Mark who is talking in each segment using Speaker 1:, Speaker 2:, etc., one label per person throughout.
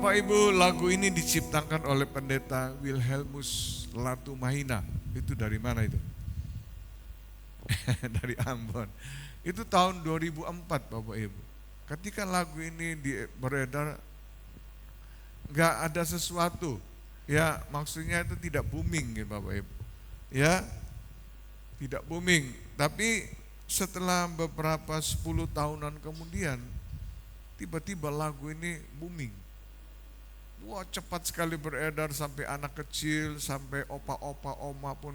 Speaker 1: Bapak Ibu, lagu ini diciptakan oleh pendeta Wilhelmus Latumahina. Itu dari mana itu? Dari Ambon. Itu tahun 2004 Bapak Ibu. Ketika lagu ini beredar, nggak ada sesuatu. Ya, maksudnya itu tidak booming ya Bapak Ibu. Ya, tidak booming. Tapi setelah beberapa 10 tahunan kemudian, tiba-tiba lagu ini booming. Wah, cepat sekali beredar sampai anak kecil, sampai opa-opa, oma pun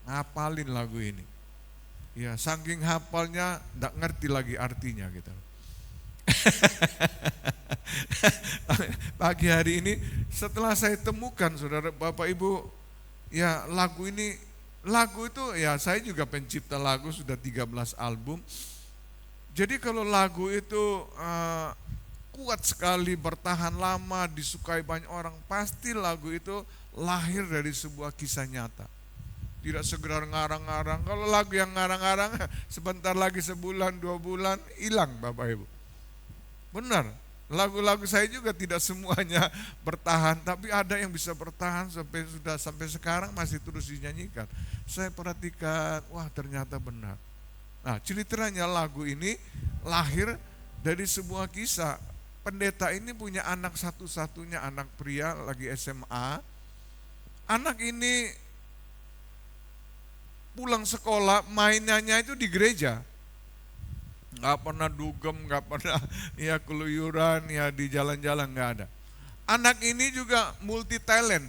Speaker 1: ngapalin lagu ini. Ya, saking hafalnya enggak ngerti lagi artinya gitu. Pagi hari ini setelah saya temukan Saudara Bapak Ibu, ya lagu itu ya saya juga pencipta lagu sudah 13 album. Jadi kalau lagu itu kuat sekali, bertahan lama, disukai banyak orang, pasti lagu itu lahir dari sebuah kisah nyata. Tidak sekedar ngarang-ngarang. Kalau lagu yang ngarang-ngarang sebentar lagi sebulan, 2 bulan hilang Bapak Ibu. Benar, lagu-lagu saya juga tidak semuanya bertahan, tapi ada yang bisa bertahan sampai sekarang masih terus dinyanyikan. Saya perhatikan, wah ternyata benar. Nah, ceritanya lagu ini lahir dari sebuah kisah. Pendeta ini punya anak satu-satunya, anak pria lagi SMA. Anak ini pulang sekolah mainnya itu di gereja. Nggak pernah dugem, nggak pernah ya keluyuran, ya di jalan-jalan, nggak ada. Anak ini juga multi talent.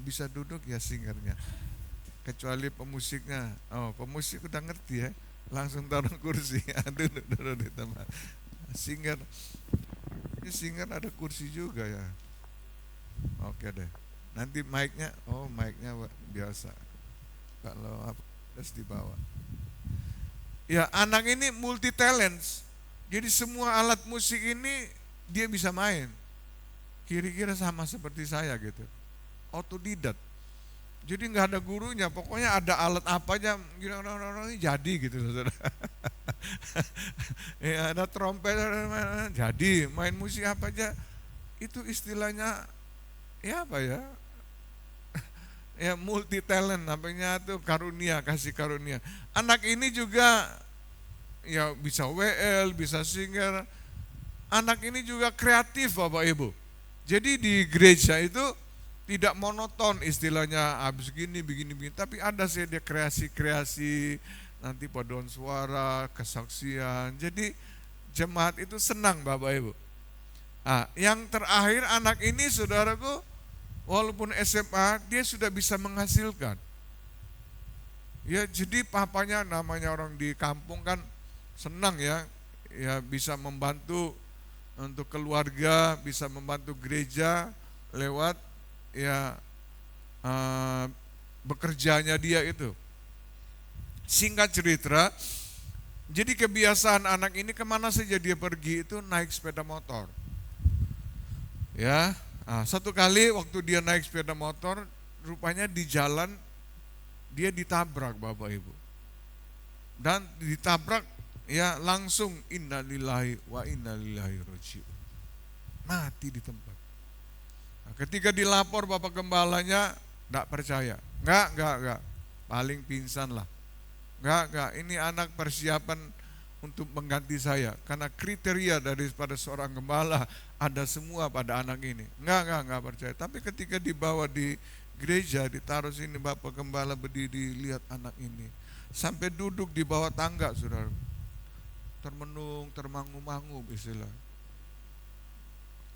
Speaker 1: Bisa duduk ya singernya. Kecuali pemusiknya. Oh, pemusik udah ngerti ya. Langsung taruh kursi. Duduk di tempat. Singer. Ini singer ada kursi juga ya. Oke deh. Nanti mic-nya, mic-nya biasa. Kalau harus di bawah. Ya, anak ini multi talents. Jadi semua alat musik ini dia bisa main. Kira-kira sama seperti saya gitu. Otodidak. Jadi nggak ada gurunya, pokoknya ada alat apa aja, ini jadi gitu Saudara. Ya, ada trompet, jadi main musik apa aja, itu istilahnya ya apa ya? Ya multi talent, namanya tuh karunia, kasih karunia. Anak ini juga ya bisa WL, bisa singer. Anak ini juga kreatif Bapak Ibu. Jadi di gereja itu tidak monoton istilahnya habis begini, tapi ada sih dia kreasi-kreasi, nanti paduan suara, kesaksian. Jadi jemaat itu senang Bapak Ibu. Nah, yang terakhir anak ini saudaraku, walaupun SMA dia sudah bisa menghasilkan. Ya, jadi papanya namanya orang di kampung kan senang ya bisa membantu untuk keluarga, bisa membantu gereja lewat ya bekerjanya dia itu. Singkat cerita, jadi kebiasaan anak ini kemana saja dia pergi itu naik sepeda motor. Ya, satu kali waktu dia naik sepeda motor, rupanya di jalan dia ditabrak Bapak Ibu. Dan ditabrak ya langsung innalillahi wa inna ilaihi raji'un. Mati di tempat. Nah, ketika dilapor Bapak Gembalanya enggak percaya. Enggak. Paling pingsan lah. Enggak, ini anak persiapan untuk mengganti saya. Karena kriteria daripada seorang gembala ada semua pada anak ini. Enggak percaya. Tapi ketika dibawa di gereja, ditaruh sini Bapak Gembala berdiri, lihat anak ini. Sampai duduk di bawah tangga, Saudara. Termenung, termangu-mangu istilah.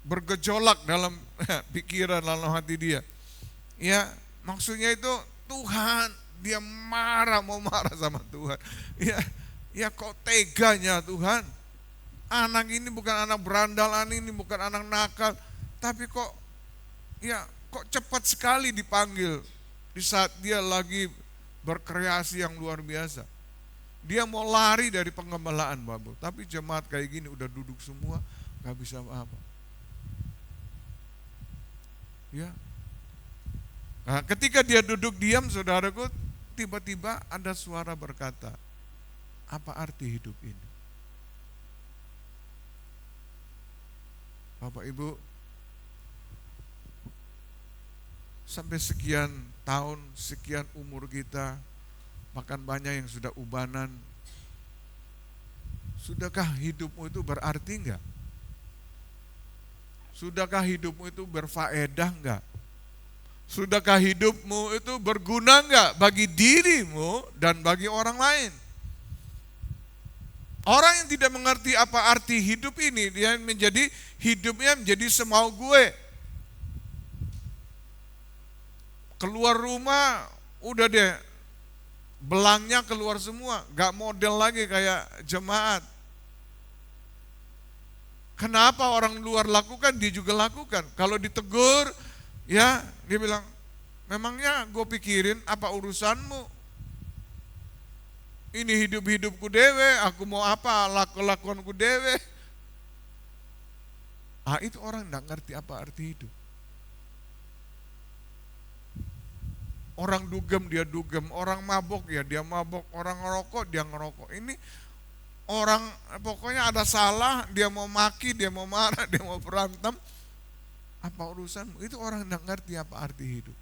Speaker 1: Bergejolak dalam pikiran, dalam hati dia. Ya, maksudnya itu Tuhan, dia mau marah sama Tuhan. Ya kok teganya Tuhan. Anak ini bukan anak berandalan, ini bukan anak nakal, tapi kok cepat sekali dipanggil di saat dia lagi berkreasi yang luar biasa. Dia mau lari dari penggembalaan Bapak, tapi jemaat kayak gini udah duduk semua, gak bisa apa-apa. Ya. Nah, ketika dia duduk diam, saudaraku, tiba-tiba ada suara berkata, apa arti hidup ini? Bapak Ibu, sampai sekian tahun, sekian umur kita, bahkan banyak yang sudah ubanan. Sudahkah hidupmu itu berarti enggak? Sudahkah hidupmu itu berfaedah enggak? Sudahkah hidupmu itu berguna enggak bagi dirimu dan bagi orang lain? Orang yang tidak mengerti apa arti hidup ini, dia menjadi hidupnya menjadi semau gue. Keluar rumah, udah deh, belangnya keluar semua, gak model lagi kayak jemaat. Kenapa orang luar lakukan, dia juga lakukan. Kalau ditegur, ya dia bilang, memangnya gue pikirin apa urusanmu? Ini hidup-hidupku dewe, aku mau apa, laku-lakuanku dewe. Itu orang gak ngerti apa arti hidup. Orang dugem, dia dugem. Orang mabok, ya dia mabok. Orang ngerokok, dia ngerokok. Ini orang pokoknya ada salah, dia mau maki, dia mau marah, dia mau berantem. Apa urusanmu? Itu orang gak ngerti apa arti hidup.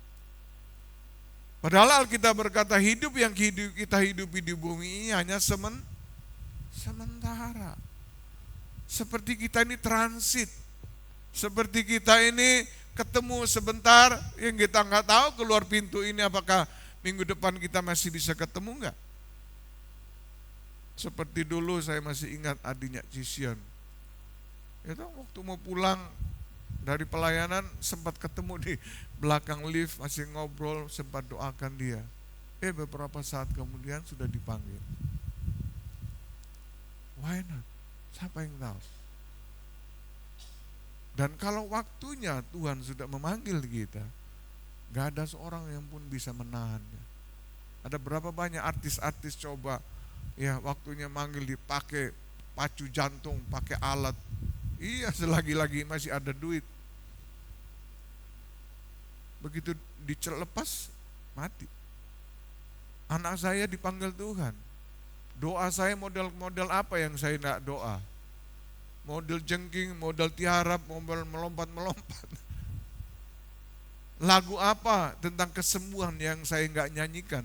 Speaker 1: Padahal Alkitab berkata hidup yang kita hidupi di bumi ini hanya sementara. Seperti kita ini transit. Seperti kita ini ketemu sebentar, yang kita nggak tahu keluar pintu ini apakah minggu depan kita masih bisa ketemu nggak? Seperti dulu saya masih ingat adiknya Cisian. Itu waktu mau pulang dari pelayanan sempat ketemu di belakang lift, masih ngobrol, sempat doakan dia. Beberapa saat kemudian sudah dipanggil. Why not? Siapa yang tahu? Dan kalau waktunya Tuhan sudah memanggil kita, gak ada seorang yang pun bisa menahannya. Ada berapa banyak artis-artis coba, ya waktunya manggil dipakai pacu jantung, pakai alat. Iya, selagi-lagi masih ada duit. Begitu dicelepas, mati. Anak saya dipanggil Tuhan. Doa saya model apa yang saya nak doa? Model jengking, model tiarap, model melompat-melompat. Lagu apa tentang kesembuhan yang saya enggak nyanyikan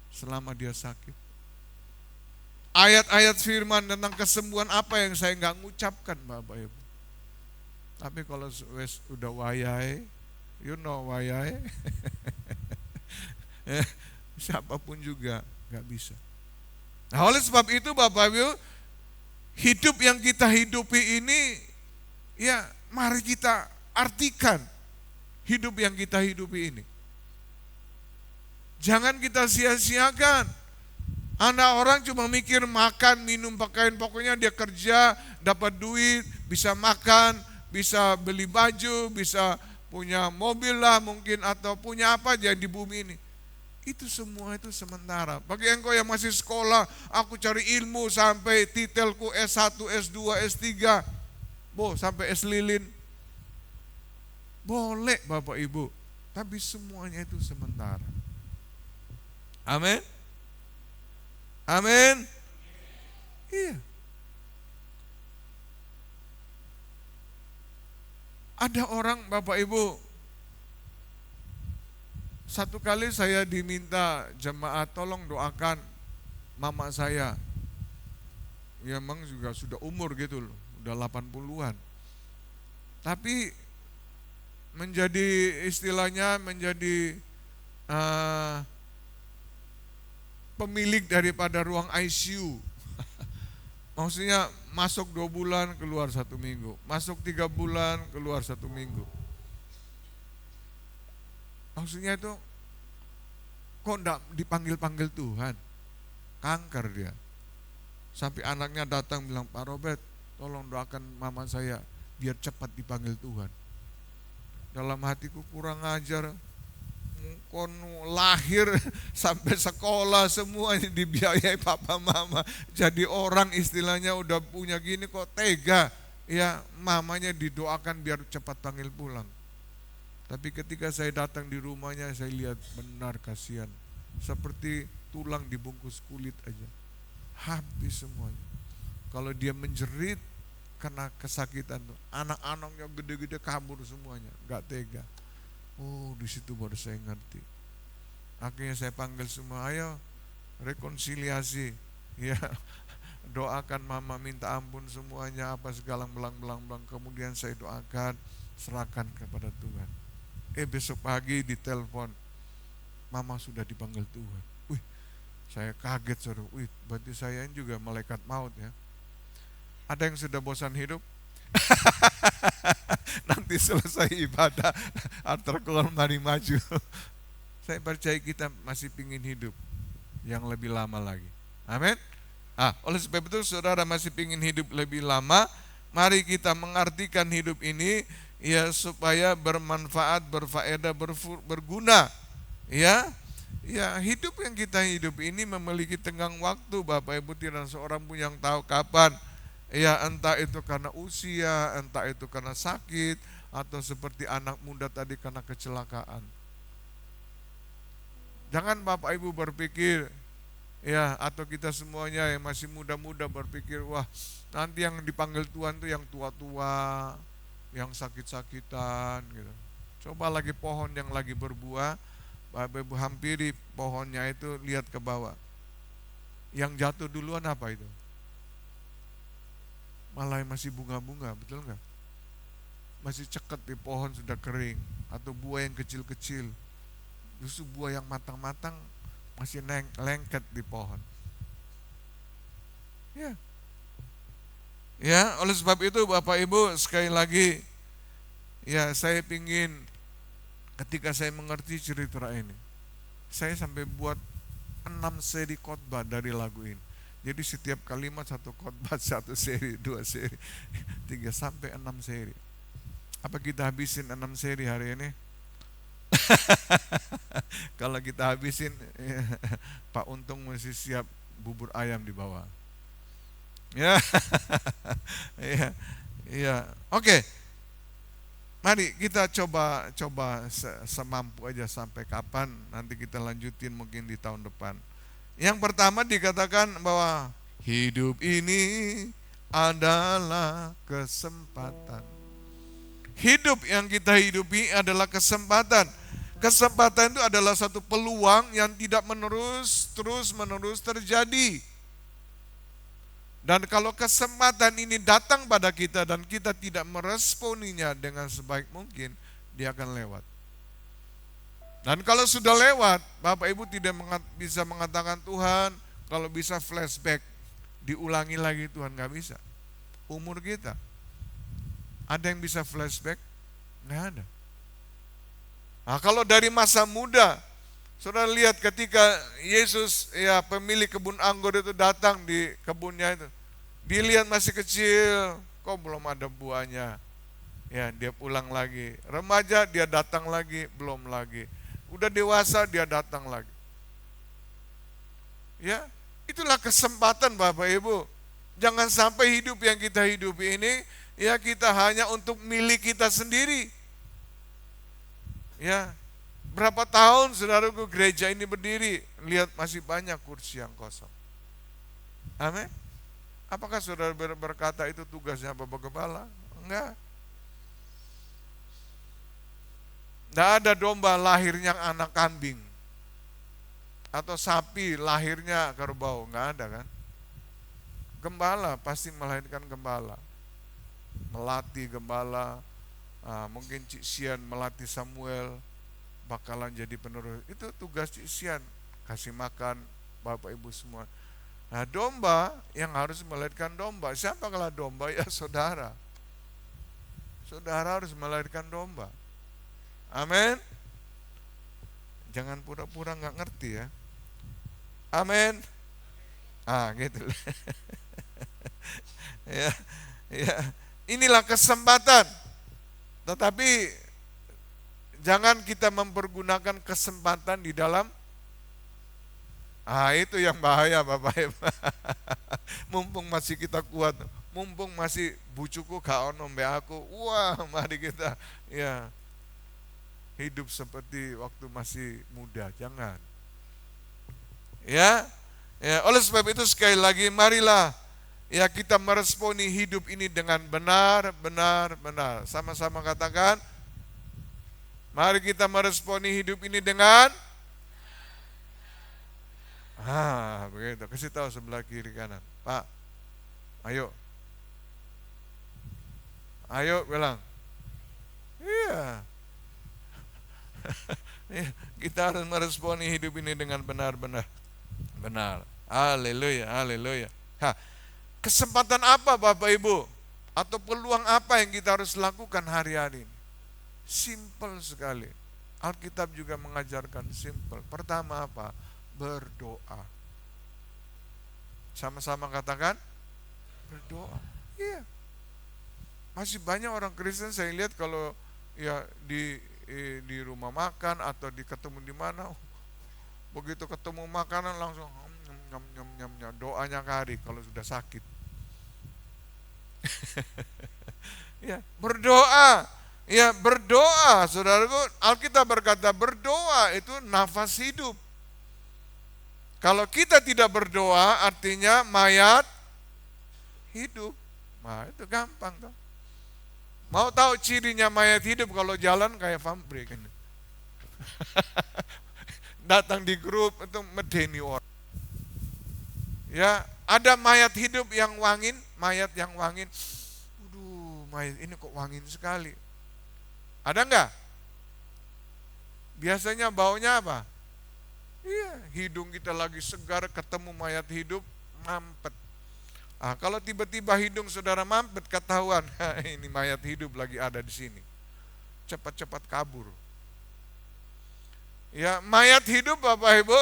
Speaker 1: selama dia sakit? Ayat-ayat firman tentang kesembuhan apa yang saya enggak ngucapkan, Bapak Ibu? Tapi kalau udah wayai, you know wayai, siapapun juga enggak bisa. Nah, oleh sebab itu Bapak Ibu, hidup yang kita hidupi ini, ya mari kita artikan hidup yang kita hidupi ini. Jangan kita sia-siakan. Anak orang cuma mikir makan, minum, pakaian, pokoknya dia kerja, dapat duit, bisa makan, bisa beli baju, bisa punya mobil lah mungkin, atau punya apa aja di bumi ini. Itu semua itu sementara. Bagi engkau yang masih sekolah, aku cari ilmu sampai titelku S1, S2, S3, sampai S lilin. Boleh Bapak Ibu, tapi semuanya itu sementara. Amin. Amin. Iya. Ada orang Bapak Ibu, satu kali saya diminta jemaat tolong doakan mama saya. Ya memang juga sudah umur gitu loh, udah 80-an. Tapi menjadi istilahnya menjadi pemilik daripada ruang ICU. Maksudnya masuk 2 bulan keluar 1 minggu, masuk 3 bulan keluar 1 minggu. Maksudnya itu kok enggak dipanggil-panggil Tuhan? Kanker dia. Sampai anaknya datang bilang, Pak Robert, tolong doakan mama saya biar cepat dipanggil Tuhan. Dalam hatiku kurang ajar. Kon lahir sampai sekolah semuanya dibiayai papa mama. Jadi orang istilahnya udah punya gini kok tega. Ya mamanya didoakan biar cepat panggil pulang. Tapi ketika saya datang di rumahnya, saya lihat benar kasihan. Seperti tulang dibungkus kulit aja. Habis semuanya. Kalau dia menjerit karena kesakitan, anak-anaknya gede-gede kabur semuanya. Gak tega. Oh, di situ baru saya ngerti. Akhirnya saya panggil semua, ayo rekonsiliasi. Ya, doakan mama, minta ampun semuanya, apa segala belang-belang. Kemudian saya doakan, serahkan kepada Tuhan. Besok pagi ditelepon, mama sudah dipanggil Tuhan. Wih, saya kaget, saudara. Wih, berarti saya ini juga malaikat maut ya. Ada yang sudah bosan hidup? Nanti selesai ibadah, antar keluar mari maju. Saya percaya kita masih pingin hidup yang lebih lama lagi. Amin. Oleh sebab itu saudara masih pingin hidup lebih lama, mari kita mengartikan hidup ini ya supaya bermanfaat, berfaedah, berguna. Ya, hidup yang kita hidup ini memiliki tenggang waktu, Bapak Ibu, tidak seorang pun yang tahu kapan. Ya, entah itu karena usia, entah itu karena sakit, atau seperti anak muda tadi karena kecelakaan. Jangan Bapak Ibu berpikir, ya, atau kita semuanya yang masih muda-muda berpikir, wah nanti yang dipanggil Tuhan itu yang tua-tua, yang sakit-sakitan gitu. Coba lagi pohon yang lagi berbuah, Bapak Ibu hampiri pohonnya itu, lihat ke bawah. Yang jatuh duluan apa itu? Malah masih bunga-bunga, betul nggak? Masih ceket di pohon sudah kering, atau buah yang kecil-kecil. Justru buah yang matang-matang masih lengket di pohon. Ya, oleh sebab itu Bapak Ibu sekali lagi, ya saya pingin ketika saya mengerti cerita ini, saya sampai buat 6 seri khotbah dari lagu ini. Jadi setiap kalimat satu khotbah, 1 seri, 2 seri, 3 sampai 6 seri. Apa kita habisin 6 seri hari ini? Kalau kita habisin, Pak Untung masih siap bubur ayam di bawah. Ya, ya. Oke. Mari kita coba semampu aja sampai kapan, nanti kita lanjutin mungkin di tahun depan. Yang pertama dikatakan bahwa hidup ini adalah kesempatan. Hidup yang kita hidupi adalah kesempatan. Kesempatan itu adalah satu peluang yang tidak terus-menerus terjadi. Dan kalau kesempatan ini datang pada kita dan kita tidak meresponinya dengan sebaik mungkin, dia akan lewat. Dan kalau sudah lewat, Bapak Ibu tidak bisa mengatakan, Tuhan kalau bisa flashback, diulangi lagi, Tuhan, gak bisa. Umur kita, ada yang bisa flashback? Nggak ada. Nah, kalau dari masa muda, saudara lihat ketika Yesus, ya pemilik kebun anggur itu datang di kebunnya itu, dilihat masih kecil, kok belum ada buahnya. Ya, dia pulang lagi. Remaja dia datang lagi, belum lagi. Udah dewasa dia datang lagi. Ya, itulah kesempatan Bapak Ibu. Jangan sampai hidup yang kita hidupi ini, ya kita hanya untuk milik kita sendiri. Ya, berapa tahun saudaraku gereja ini berdiri, lihat masih banyak kursi yang kosong. Amin. Apakah saudara berkata itu tugasnya Bapak Gembala? Enggak. Tidak ada domba lahirnya anak kambing, atau sapi lahirnya kerbau, enggak ada kan? Gembala pasti melahirkan gembala, melatih gembala. Mungkin Cik Sian melatih Samuel bakalan jadi penerus. Itu tugas Cik Sian, kasih makan Bapak Ibu semua. Nah, domba yang harus melahirkan domba. Siapa kalau domba? Ya saudara. Saudara harus melahirkan domba. Amin. Jangan pura-pura nggak ngerti ya. Amin. Gitu. Ya. Inilah kesempatan. Tetapi jangan kita mempergunakan kesempatan di dalam itu yang bahaya Bapak Ibu. Mumpung masih kita kuat, mumpung masih bucuku gak ono mbek aku. Wah, mari kita ya hidup seperti waktu masih muda, jangan. Ya, oleh sebab itu sekali lagi marilah ya kita meresponi hidup ini dengan benar. Sama-sama katakan, Mari kita meresponi hidup ini dengan begitu. Kasih tahu sebelah kiri kanan. Pak, ayo. Ayo bilang. Iya. Kita harus meresponi hidup ini dengan benar-benar. Benar. Haleluya, haleluya. Kesempatan apa Bapak Ibu? Atau peluang apa yang kita harus lakukan hari-hari ini? Simple sekali. Alkitab juga mengajarkan simple. Pertama apa? Berdoa. Sama-sama katakan berdoa. Iya. Masih banyak orang Kristen saya lihat kalau ya di rumah makan atau ketemu di mana, begitu ketemu makanan langsung doanya kari kalau sudah sakit. Ya, berdoa. Ya, berdoa, saudaraku. Alkitab berkata berdoa itu nafas hidup. Kalau kita tidak berdoa artinya mayat hidup. Nah, itu gampang tuh. Mau tahu cirinya mayat hidup? Kalau jalan kayak pabrik. Datang di grup itu medeni orang. Ya, ada mayat hidup yang wangin, mayat yang wangin. Waduh, mayat ini kok wangin sekali. Ada enggak? Biasanya baunya apa? Iya, hidung kita lagi segar ketemu mayat hidup, mampet. Kalau tiba-tiba hidung saudara mampet, ketahuan, ini mayat hidup lagi ada di sini. Cepat-cepat kabur. Ya, mayat hidup Bapak Ibu,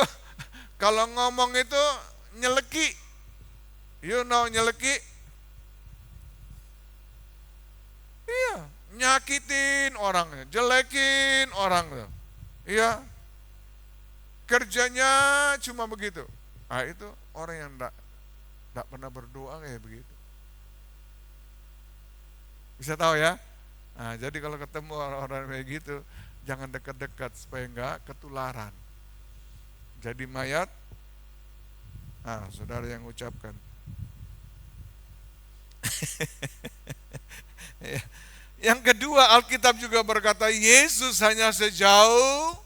Speaker 1: kalau ngomong itu nyeleki. You know nyeleki? Iya, nyakitin orang, jelekin orang. Iya, kerjanya cuma begitu. Itu orang yang tidak pernah berdoa kayak begitu. Bisa tahu ya? Jadi kalau ketemu orang-orang kayak gitu, jangan dekat-dekat supaya enggak ketularan. Jadi mayat, saudara yang ucapkan. Yang kedua, Alkitab juga berkata Yesus hanya sejauh,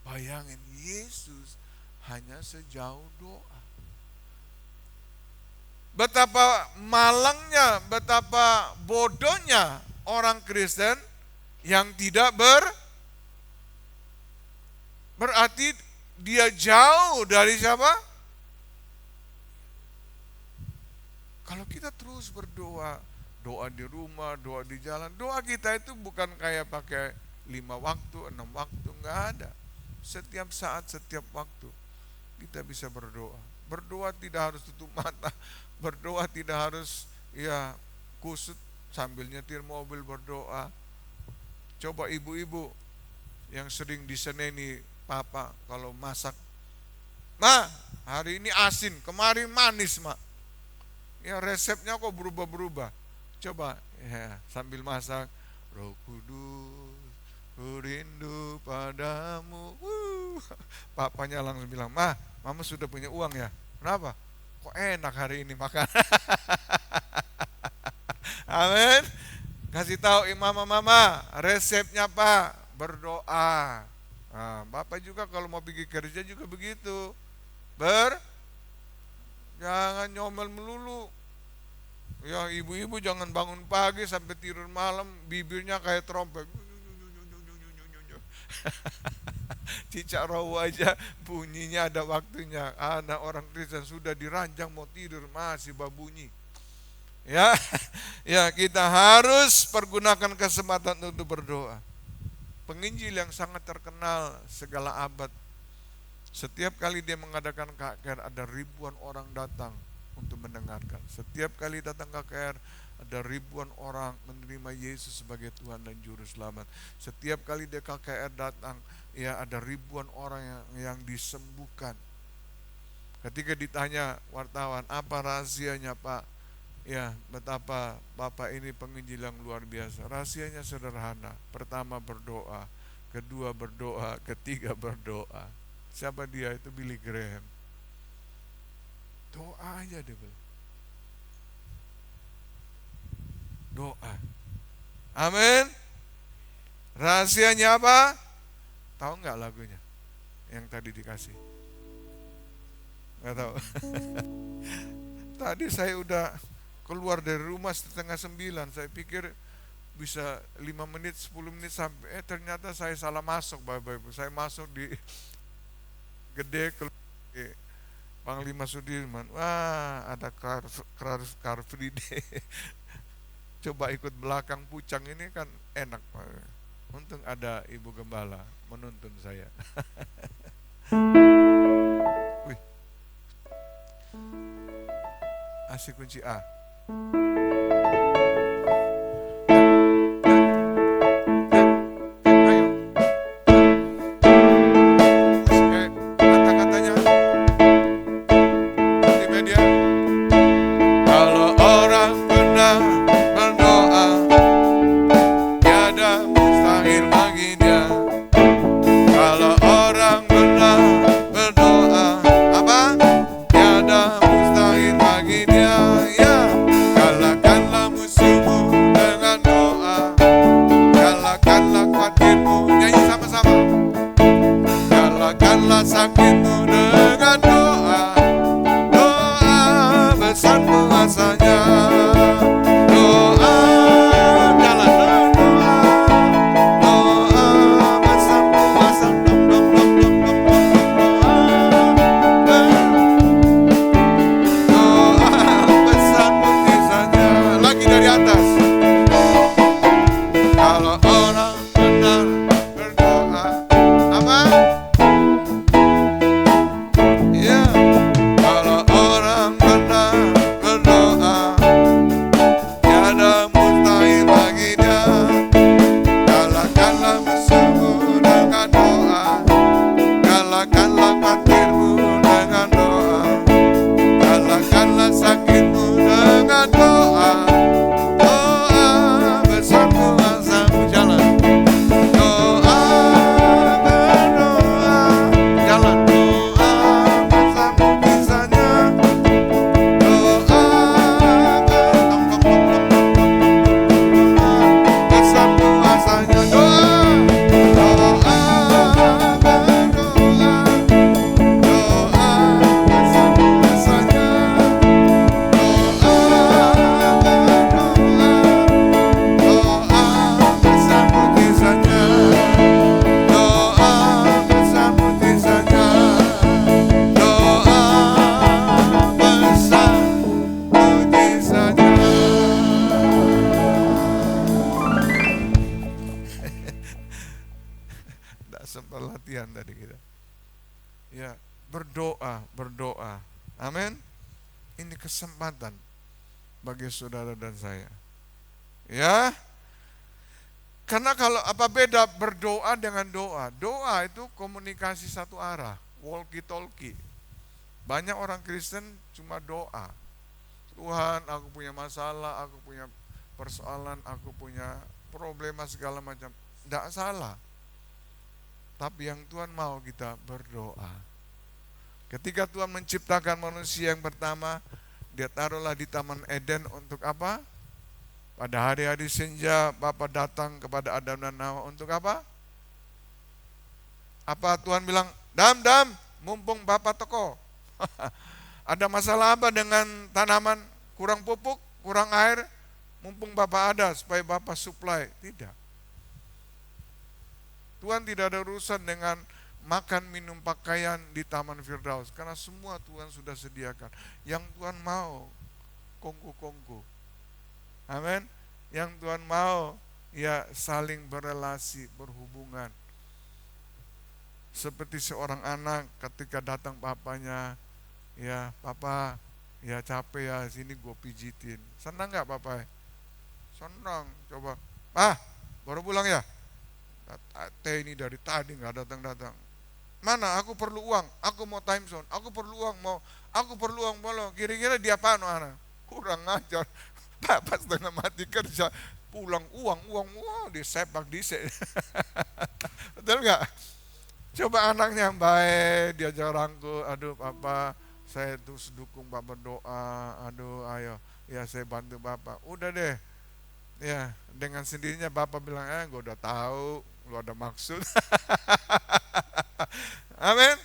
Speaker 1: bayangin, Yesus hanya sejauh doa. Betapa malangnya, betapa bodohnya orang Kristen yang tidak berarti dia jauh dari siapa? Kalau kita terus berdoa, doa di rumah, doa di jalan, doa kita itu bukan kayak pakai 5 waktu, 6 waktu, enggak ada. Setiap saat, setiap waktu kita bisa berdoa. Berdoa tidak harus tutup mata, berdoa tidak harus kusut sambil nyetir mobil berdoa. Coba ibu-ibu yang sering diseneni papa kalau masak, "Ma, hari ini asin, kemarin manis, Mak." Ya resepnya kok berubah-berubah. Coba sambil masak, "Roh Kudus, ku rindu padamu." Papanya langsung bilang, "Ma, Mama sudah punya uang ya?" "Kenapa? Kok enak hari ini makan?" Amin. Kasih tahu mama, resepnya Pak, berdoa. Bapak juga kalau mau pergi kerja juga begitu. Jangan nyomel melulu. Ya, ibu-ibu jangan bangun pagi sampai tidur malam bibirnya kayak trompet. Cicak rawa aja bunyinya ada waktunya. Anak orang Kristen sudah diranjang mau tidur masih babunyi. Ya, kita harus pergunakan kesempatan untuk berdoa. Penginjil yang sangat terkenal segala abad, setiap kali dia mengadakan KKR ada ribuan orang datang untuk mendengarkan. Setiap kali datang KKR ada ribuan orang menerima Yesus sebagai Tuhan dan Juru Selamat. Setiap kali dia KKR datang, ada ribuan orang yang disembuhkan. Ketika ditanya wartawan, "Apa rahasianya, Pak?" Betapa Bapak ini penginjil yang luar biasa. Rahasianya sederhana. Pertama berdoa, kedua berdoa, ketiga berdoa. Siapa dia? Itu Billy Graham. Doa aja dia bilang. Doa. Amin. Rahasianya apa? Tahu nggak lagunya yang tadi dikasih? Nggak tahu. Tadi saya udah keluar dari rumah setengah 9. Saya pikir bisa 5 menit, 10 menit sampai. Ternyata saya salah masuk, Bapak Ibu. Saya masuk di Gede ke Panglima Sudirman. Wah, ada Car Free Day. Coba ikut belakang Pucang ini kan enak, Pak. Untung ada Ibu Gembala menuntun saya. Wih, asik kunci A. Ayo, kata-katanya di media. Kalau orang benar berdoa, tiada mustahil bagi dia. Kalau orang benar berdoa, apa? Tiada mustahil bagi dia. Ya, kalahkanlah musuhmu dengan doa, kalahkanlah khawatirmu. Nyanyi sama-sama. Kalahkanlah sakitmu dengan doa, doa besar kuasanya. Doa, jalan doa, doa besar kuasa. Dom dom dom dom dom doa besar mujizatnya. Lagi dari atas. Kalau orang benar berdoa, apa? Ya, kalau orang benar berdoa, tiada mustahil bagi dia. Kalahkanlah musuhmu dengan doa, kalahkanlah khawatirmu dengan doa, kalahkanlah sakitmu dengan doa, doa besar kuasamu. Jalan doa, berdoa, jalan doa besar mujizatnya. Doa besar kuasanya. Doa, doa, berdoa, doa besar kuasanya. Doa, berdoa, doa besar mujizatnya. Doa besar mujizatnya. Doa besar mujizatnya. Tidak sempat latihan tadi kita. Ya, berdoa, berdoa. Amin. Ini kesempatan bagi saudara dan saya. Ya, karena kalau apa beda berdoa dengan doa? Doa itu komunikasi satu arah, walkie talkie. Banyak orang Kristen cuma doa. Tuhan, aku punya masalah, aku punya persoalan, aku punya problema segala macam. Tidak salah. Tapi yang Tuhan mau kita berdoa. Ketika Tuhan menciptakan manusia yang pertama, Dia taruhlah di Taman Eden untuk apa? Pada hari-hari senja Bapa datang kepada Adam dan Hawa untuk apa? Apa Tuhan bilang? Dam, mumpung Bapa teko. Ada masalah apa dengan tanaman? Kurang pupuk, kurang air? Mumpung Bapa ada supaya Bapa supply. Tidak. Tuhan tidak ada urusan dengan makan, minum, pakaian di Taman Firdaus. Karena semua Tuhan sudah sediakan. Yang Tuhan mau, kongko-kongko. Amin. Yang Tuhan mau, ya saling berelasi, berhubungan. Seperti seorang anak ketika datang papanya, ya papa, ya capek ya, sini gue pijitin. Senang gak papa? Senang. Coba, baru pulang ya? Teh ini dari tadi gak datang-datang. Mana? Aku perlu uang, aku mau time zone, aku perlu uang, mau. Kira-kira dia apa anak? Kurang ngajar. Papa setengah mati kerja, pulang uang, disepak disek. Betul nggak? Coba anaknya yang baik, diajak rangkul, aduh papa, saya terus dukung papa doa, aduh ayo, ya saya bantu papa. Udah deh, Ya, dengan sendirinya Bapak bilang, gue udah tahu, lu ada maksud. Amin.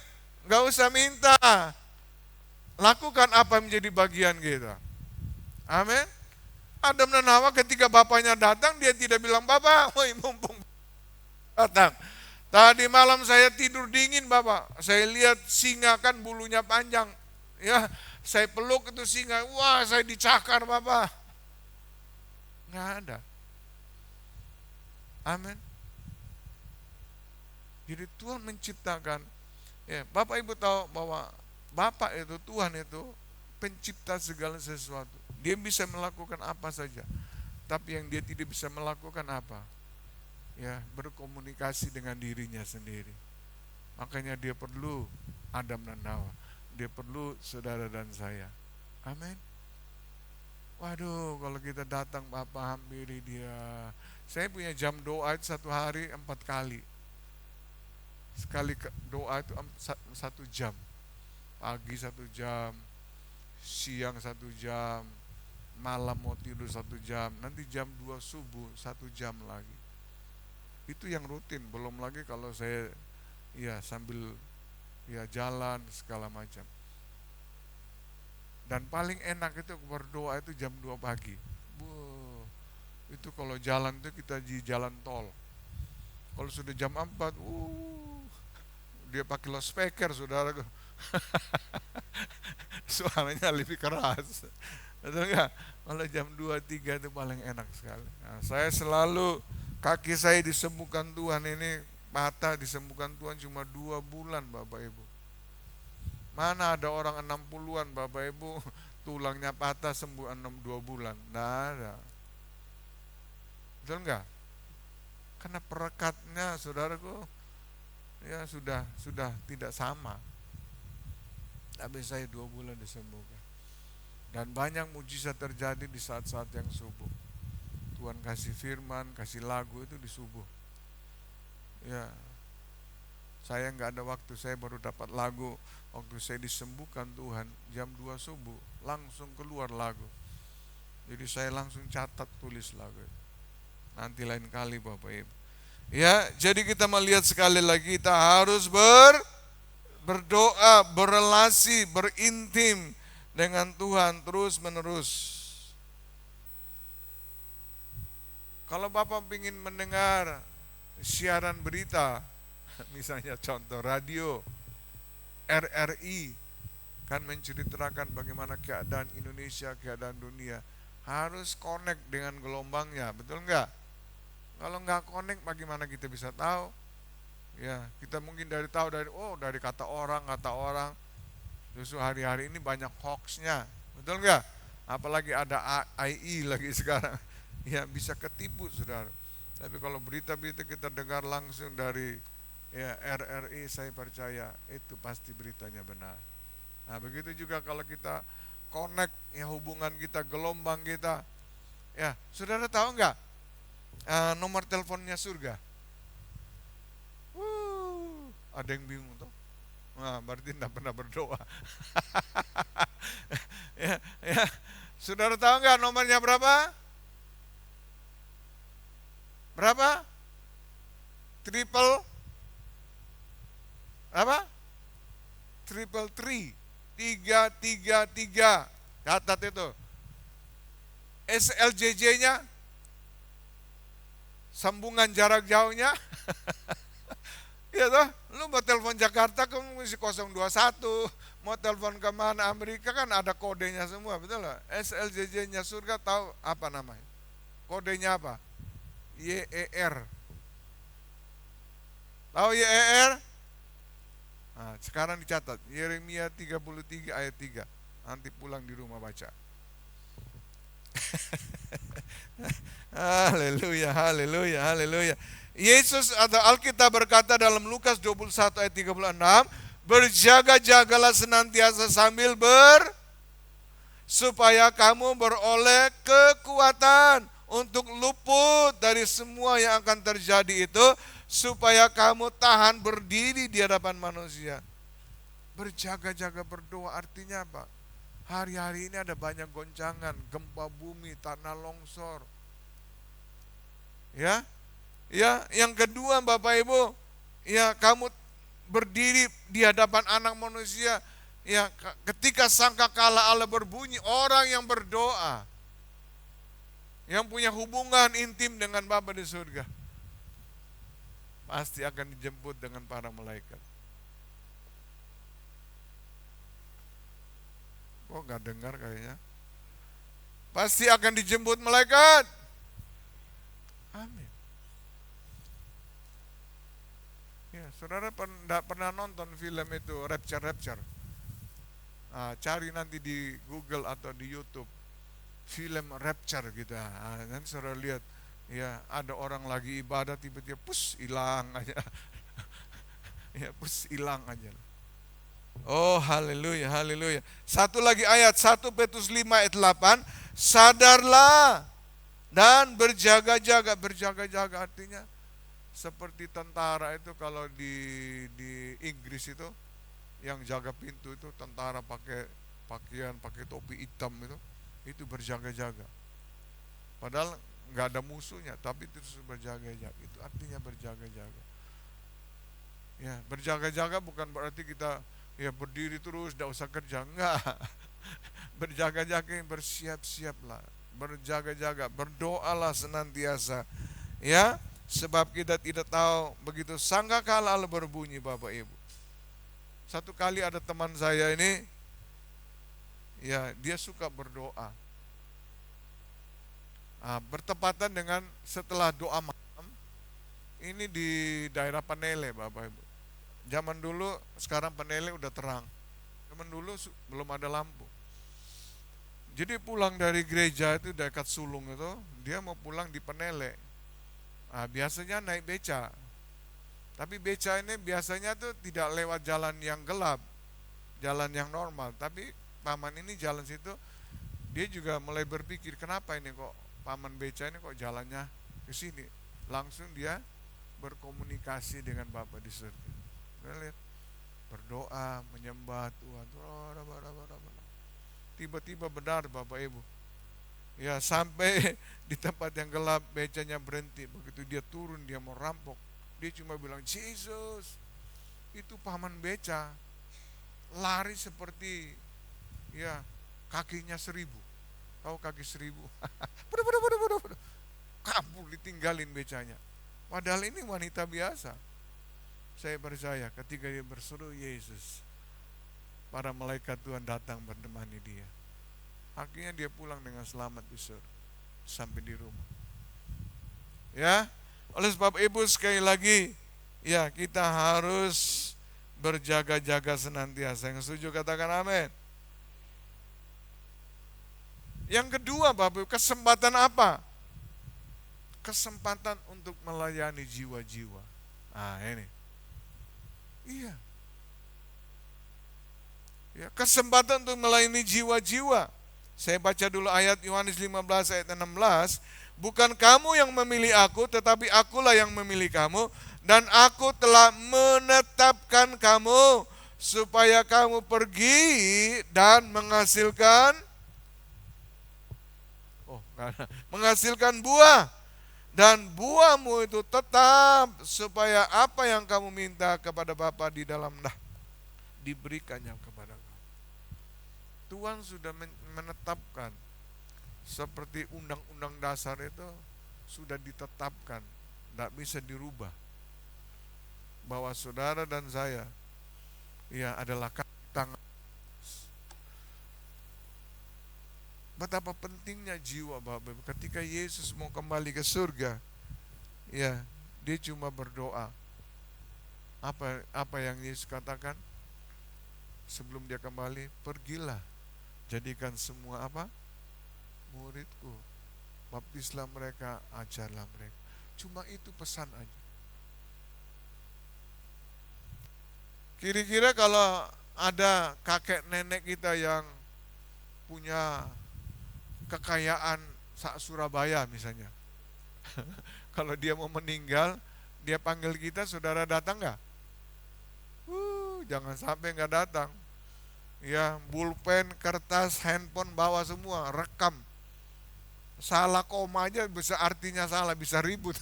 Speaker 1: Gak usah minta. Lakukan apa yang menjadi bagian kita. Amin. Adam dan Hawa ketika bapaknya datang, dia tidak bilang, Bapak, woi mumpung datang. Tadi malam saya tidur dingin Bapak. Saya lihat singa kan bulunya panjang. Ya, saya peluk itu singa. Wah, saya dicakar Bapak. Nggak ada. Amin. Jadi Tuhan menciptakan. Ya, Bapak Ibu tahu bahwa Bapak itu, Tuhan itu pencipta segala sesuatu. Dia bisa melakukan apa saja. Tapi yang dia tidak bisa melakukan apa? Ya, berkomunikasi dengan dirinya sendiri. Makanya dia perlu Adam dan Hawa. Dia perlu saudara dan saya. Amin. Waduh, kalau kita datang Bapak hampiri dia. Saya punya jam doa itu satu hari 4 kali. Sekali doa itu 1 jam. Pagi 1 jam, siang 1 jam, malam mau tidur 1 jam, nanti jam 2 subuh 1 jam lagi. Itu yang rutin, belum lagi kalau saya ya sambil ya jalan segala macam. Dan paling enak itu berdoa itu jam 2 pagi. Itu kalau jalan itu kita di jalan tol. Kalau sudah jam 4, dia pakai loudspeaker saudara. Suaranya lebih keras. Betul enggak? Kalau jam 2, 3 itu paling enak sekali. Nah, saya selalu kaki saya disembuhkan Tuhan ini, patah disembuhkan Tuhan cuma 2 bulan Bapak Ibu. Mana ada orang 60-an Bapak Ibu, tulangnya patah sembuh 2 bulan. Nggak ada. Betul enggak? Karena perekatnya saudaraku ya sudah tidak sama. Tapi saya 2 bulan disembuhkan. Dan banyak mujizat terjadi di saat-saat yang subuh. Tuhan kasih firman, kasih lagu itu di subuh. Ya, saya nggak ada waktu, saya baru dapat lagu waktu saya disembuhkan Tuhan jam 2 subuh, langsung keluar lagu. Jadi saya langsung catat tulis lagu itu. Nanti lain kali Bapak Ibu. Ya, jadi kita melihat sekali lagi kita harus berdoa, berelasi, berintim dengan Tuhan terus menerus. Kalau Bapak ingin mendengar siaran berita, misalnya contoh radio RRI kan menceritakan bagaimana keadaan Indonesia, keadaan dunia, harus connect dengan gelombangnya, betul enggak? Kalau enggak connect bagaimana kita bisa tahu? Ya, kita mungkin dari kata orang. Justru hari-hari ini banyak hoaxnya, betul enggak? Apalagi ada AI lagi sekarang, ya bisa ketipu saudara. Tapi kalau berita-berita kita dengar langsung dari ya RRI, saya percaya itu pasti beritanya benar. Nah begitu juga kalau kita connect ya hubungan kita, gelombang kita. Ya, saudara tahu enggak nomor teleponnya surga? Ada yang bingung tuh. Nah, berarti tidak pernah berdoa. ya. Saudara tahu nggak nomornya berapa? Berapa? Triple three. 333. Catat itu. SLJJ-nya, sambungan jarak jauhnya. Iya toh, lu mau telepon Jakarta kamu mesti 021, mau telepon kemana Amerika kan ada kodenya semua, betul lah. SLJJ-nya surga tahu apa namanya? Kodenya apa? YER. Tahu YER? Nah, sekarang dicatat, Yeremia 33 ayat 3. Nanti pulang di rumah baca. Haleluya, haleluya, haleluya. Yesus atau Alkitab berkata dalam Lukas 21 ayat 36, berjaga-jagalah senantiasa sambil supaya kamu beroleh kekuatan untuk luput dari semua yang akan terjadi itu, supaya kamu tahan berdiri di hadapan manusia. Berjaga-jaga berdoa artinya apa? Hari-hari ini ada banyak goncangan, gempa bumi, tanah longsor. Ya, ya, yang kedua Bapak Ibu, ya kamu berdiri di hadapan anak manusia, ya ketika sangkakala Allah berbunyi, orang yang berdoa, yang punya hubungan intim dengan Bapa di surga, pasti akan dijemput dengan para malaikat. Kok nggak dengar kayaknya? Pasti akan dijemput malaikat. Amin. Ya, saudara pernah nonton film itu Rapture? Cari nanti di Google atau di YouTube film Rapture gitu. Nanti saudara lihat, ya ada orang lagi ibadah tiba-tiba pus hilang aja. Ya pus hilang aja. Oh haleluya, haleluya. Satu lagi ayat 1 Petrus 5 ayat 8, sadarlah dan berjaga-jaga. Berjaga-jaga artinya seperti tentara itu kalau di Inggris itu yang jaga pintu itu tentara pakai pakaian, pakai topi hitam itu berjaga-jaga. Padahal nggak ada musuhnya, tapi terus berjaga-jaga. Itu artinya berjaga-jaga. Ya, berjaga-jaga bukan berarti kita ya berdiri terus, tidak usah kerja, enggak. Berjaga-jaga, bersiap-siaplah, berjaga-jaga, berdoalah senantiasa. Ya, sebab kita tidak tahu begitu sangkakala Allah berbunyi Bapak Ibu. Satu kali ada teman saya ini, ya dia suka berdoa. Bertepatan dengan setelah doa malam, ini di daerah Penele Bapak Ibu. Zaman dulu, sekarang Penele udah terang. Zaman dulu belum ada lampu. Jadi pulang dari gereja itu dekat Sulung itu, dia mau pulang di Penele. Biasanya naik beca. Tapi beca ini biasanya tuh tidak lewat jalan yang gelap, jalan yang normal. Tapi paman ini jalan situ, dia juga mulai berpikir, kenapa ini kok paman beca ini kok jalannya ke sini. Langsung dia berkomunikasi dengan Bapa di surga. Lihat, berdoa, menyembah Tuhan. Tiba-tiba benar Bapak Ibu. Ya sampai di tempat yang gelap becanya berhenti. Begitu dia turun, dia mau rampok. Dia cuma bilang, Yesus, itu paman beca. Lari seperti ya kakinya 1000. Tahu kaki 1000? Kabur, ditinggalin becanya. Padahal ini wanita biasa. Saya percaya ketika dia berseru Yesus, para malaikat Tuhan datang menemani dia. Akhirnya dia pulang dengan selamat besar sampai di rumah. Ya, oleh sebab itu sekali lagi, ya kita harus berjaga-jaga senantiasa. Yang setuju katakan amin. Yang kedua Bapak, kesempatan apa? Kesempatan untuk melayani jiwa-jiwa. Ini. Iya. Ya, kesempatan untuk melayani jiwa-jiwa. Saya baca dulu ayat Yohanes 15 ayat 16. Bukan kamu yang memilih aku, tetapi akulah yang memilih kamu. Dan aku telah menetapkan kamu supaya kamu pergi dan menghasilkan buah. Dan buahmu itu tetap, supaya apa yang kamu minta kepada Bapa di dalam diberikannya kepada kamu. Tuhan sudah menetapkan, seperti undang-undang dasar itu sudah ditetapkan, tidak bisa dirubah, bahwa saudara dan saya ya adalah kaki tangan. Betapa pentingnya jiwa Bapak. Ketika Yesus mau kembali ke surga, ya dia cuma berdoa. Apa yang Yesus katakan sebelum dia kembali? Pergilah, jadikan semua muridku, baptislah mereka, ajarlah mereka. Cuma itu pesan aja. Kira-kira kalau ada kakek nenek kita yang punya kekayaan Surabaya misalnya, kalau dia mau meninggal, dia panggil kita, saudara datang nggak? Jangan sampai nggak datang. Ya, pulpen, kertas, handphone bawa semua, rekam. Salah koma aja bisa artinya salah, bisa ribut.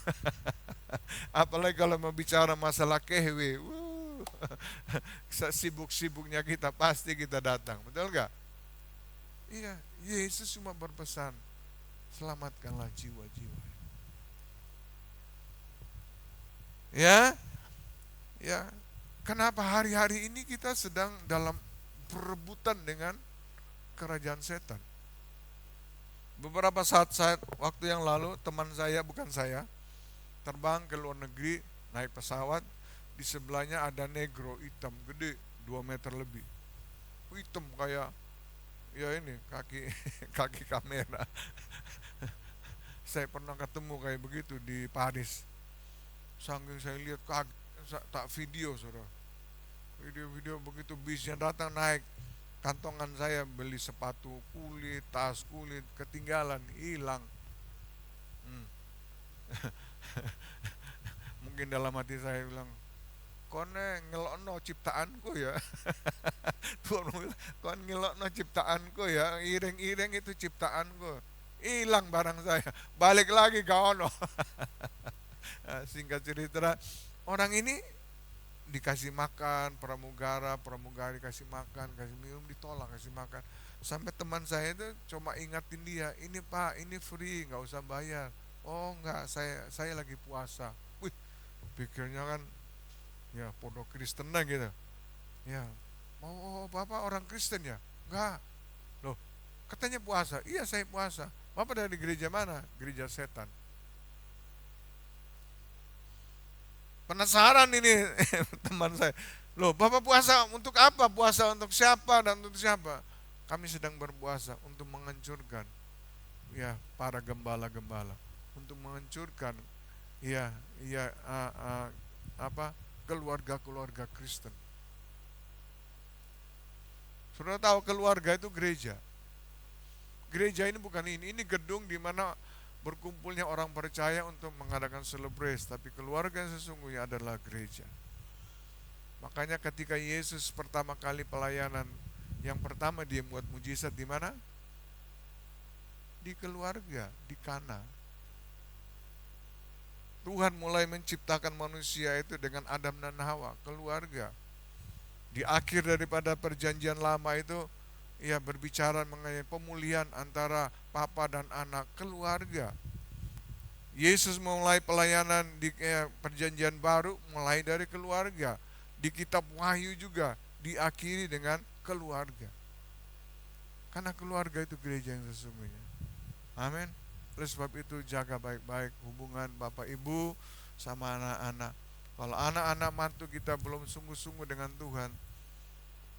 Speaker 1: Apalagi kalau mau bicara masalah kehwe. Sibuk-sibuknya kita pasti kita datang. Betul nggak? Iya, Yesus cuma berpesan, selamatkanlah jiwa-jiwa. Ya, ya. Kenapa hari-hari ini kita sedang dalam perebutan dengan kerajaan setan? Beberapa saat waktu yang lalu teman saya, bukan saya, terbang ke luar negeri, naik pesawat, di sebelahnya ada negro hitam gede 2 meter lebih. Hitam kayak ya ini kaki kaki kamera. Saya pernah ketemu kayak begitu di Paris. Saking saya lihat kaget, tak video saudara. Video-video begitu bisnya datang naik. Kantongan saya beli sepatu kulit, tas kulit, ketinggalan, hilang. Hmm. Mungkin dalam hati saya bilang, kone ngelokno ciptaanku ya. Tuhan bilang, kon ngelokno ciptaanku ya, iring-iring itu ciptaanku. Hilang barang saya, balik lagi ke ono. Singkat cerita, orang ini dikasih makan, pramugari kasih makan, kasih minum, ditolak kasih makan. Sampai teman saya itu cuma ingatin dia, ini Pak, ini free, nggak usah bayar. Oh nggak, saya lagi puasa. Wih, pikirnya kan ya pondok Kristen lah gitu. Ya, oh Bapak orang Kristen ya? Enggak. Loh, katanya puasa. Iya saya puasa. Bapak dari gereja mana? Gereja setan. Penasaran ini teman saya. Loh, Bapak puasa untuk apa? Puasa untuk siapa dan untuk siapa? Kami sedang berpuasa untuk menghancurkan ya para gembala-gembala, untuk menghancurkan ya ya apa keluarga-keluarga Kristen. Sudah tahu keluarga itu gereja. Gereja ini bukan ini gedung di mana berkumpulnya orang percaya untuk mengadakan selebrasi, tapi keluarga yang sesungguhnya adalah gereja. Makanya ketika Yesus pertama kali pelayanan, yang pertama dia buat mujizat di mana? Di keluarga, di Kana. Tuhan mulai menciptakan manusia itu dengan Adam dan Hawa, keluarga. Di akhir daripada perjanjian lama itu, ia berbicara mengenai pemulihan antara papa dan anak, keluarga. Yesus mulai pelayanan di perjanjian baru mulai dari keluarga. Di kitab Wahyu juga diakhiri dengan keluarga. Karena keluarga itu gereja yang sesungguhnya. Amin. Oleh sebab itu jaga baik-baik hubungan Bapak Ibu sama anak-anak. Kalau anak-anak mantu kita belum sungguh-sungguh dengan Tuhan,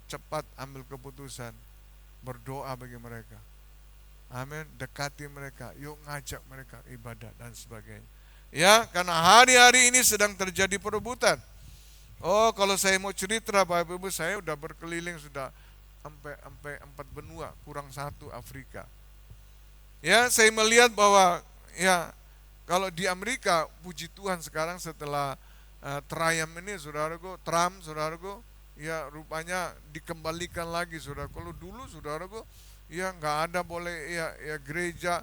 Speaker 1: cepat ambil keputusan, berdoa bagi mereka. Amin, dekati mereka, yuk ngajak mereka ibadah dan sebagainya. Ya, karena hari-hari ini sedang terjadi perebutan. Oh, kalau saya mau cerita Bapak Ibu, saya udah berkeliling sudah sampai 4 benua, kurang 1 Afrika. Ya, saya melihat bahwa ya kalau di Amerika, puji Tuhan sekarang setelah Trump ini, saudaraku, ya rupanya dikembalikan lagi, saudara. Kalau dulu, saudaraku, ya nggak ada boleh ya gereja,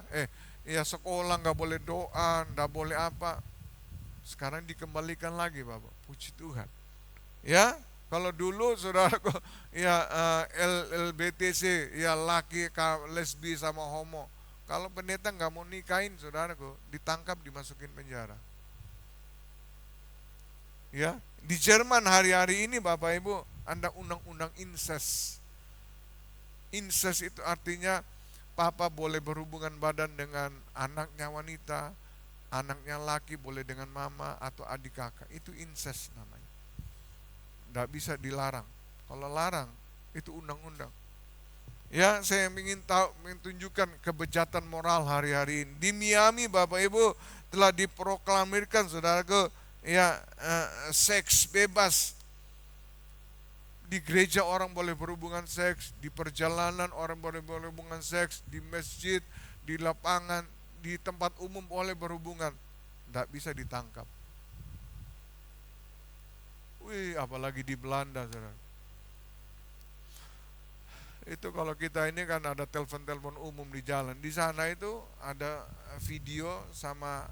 Speaker 1: ya sekolah nggak boleh doa, nggak boleh apa. Sekarang dikembalikan lagi, Bapak. Puji Tuhan. Ya, kalau dulu, saudaraku, ya LBTC, ya laki, lesbi sama homo. Kalau pendeta nggak mau nikahin, saudaraku, ditangkap, dimasukin penjara. Ya, di Jerman hari-hari ini Bapak Ibu ada undang-undang incest. Incest itu artinya papa boleh berhubungan badan dengan anaknya wanita, anaknya laki boleh dengan mama atau adik kakak. Itu incest namanya. Tidak bisa dilarang. Kalau larang itu undang-undang. Ya, saya ingin tunjukkan kebejatan moral hari-hari ini. Di Miami Bapak Ibu telah diproklamirkan, saudaraku, ya seks bebas. Di gereja orang boleh berhubungan seks, di perjalanan orang boleh berhubungan seks, di masjid, di lapangan, di tempat umum boleh berhubungan. Tidak bisa ditangkap. Wih, apalagi di Belanda, saudara. Itu kalau kita ini kan ada telepon-telepon umum di jalan. Di sana itu ada video sama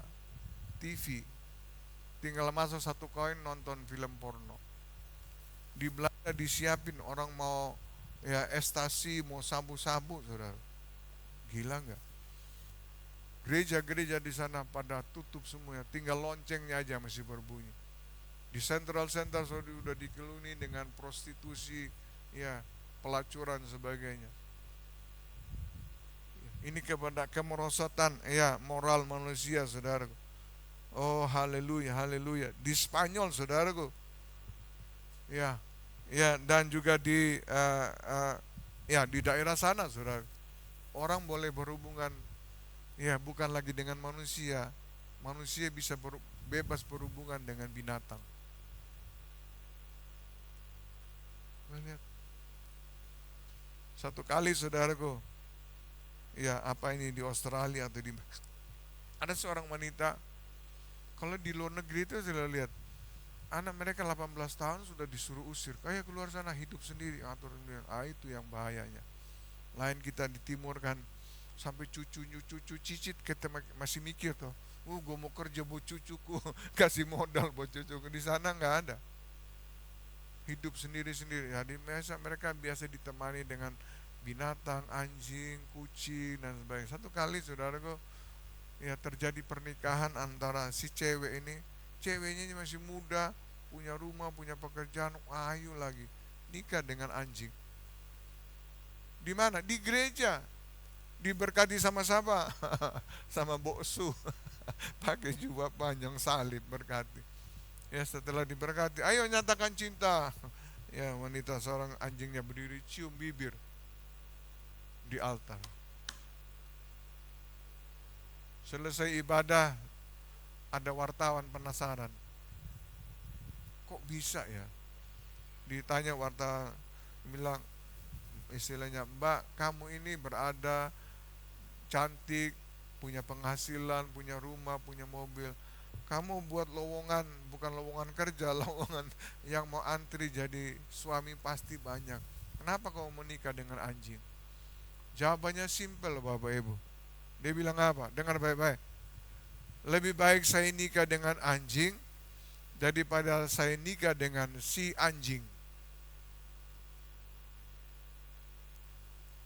Speaker 1: TV. Tinggal masuk satu koin nonton film porno. Di Belanda disiapin orang mau ya ekstasi, mau sabu-sabu, saudara. Gila nggak? Gereja-gereja di sana pada tutup semuanya, tinggal loncengnya aja masih berbunyi. Di Central sudah dikelilingi dengan prostitusi, ya, pelacuran sebagainya. Ini kepada kemerosotan ya moral manusia, saudaraku. Oh haleluya, haleluya. Di Spanyol, saudaraku, ya, ya, dan juga di ya di daerah sana, saudara, orang boleh berhubungan ya bukan lagi dengan manusia, manusia bisa bebas berhubungan dengan binatang. Lihat. Satu kali, saudaraku, ya apa ini di Australia atau di ada seorang wanita, kalau di luar negeri itu saya lihat anak mereka 18 tahun sudah disuruh usir, kayak keluar sana hidup sendiri, atur sendiri. Itu yang bahayanya. Lain kita di timur kan sampai cucu cicit, kita masih mikir tuh, gue mau kerja buat cucuku, kasih modal buat cucuku. Di sana nggak ada, hidup sendiri-sendiri. Jadi mereka biasa ditemani dengan binatang, anjing, kucing dan sebagainya. Satu kali, saudaraku, ya terjadi pernikahan antara si cewek ini, ceweknya ini masih muda, punya rumah, punya pekerjaan, ayu lagi, nikah dengan anjing. Di mana? Di gereja. Diberkati sama siapa? Sama boksu. Pakai jubah panjang salib berkati. Ya setelah diberkati, ayo nyatakan cinta. Ya wanita seorang anjingnya berdiri cium bibir di altar. Selesai ibadah, ada wartawan penasaran. Kok bisa ya? Ditanya wartawan, bilang istilahnya, Mbak, kamu ini berada cantik, punya penghasilan, punya rumah, punya mobil. Kamu buat lowongan, bukan lowongan kerja, lowongan yang mau antri jadi suami pasti banyak. Kenapa kamu menikah dengan anjing? Jawabannya simpel, Bapak Ibu. Dia bilang apa? Dengar baik-baik. Lebih baik saya nikah dengan anjing daripada saya nikah dengan si anjing.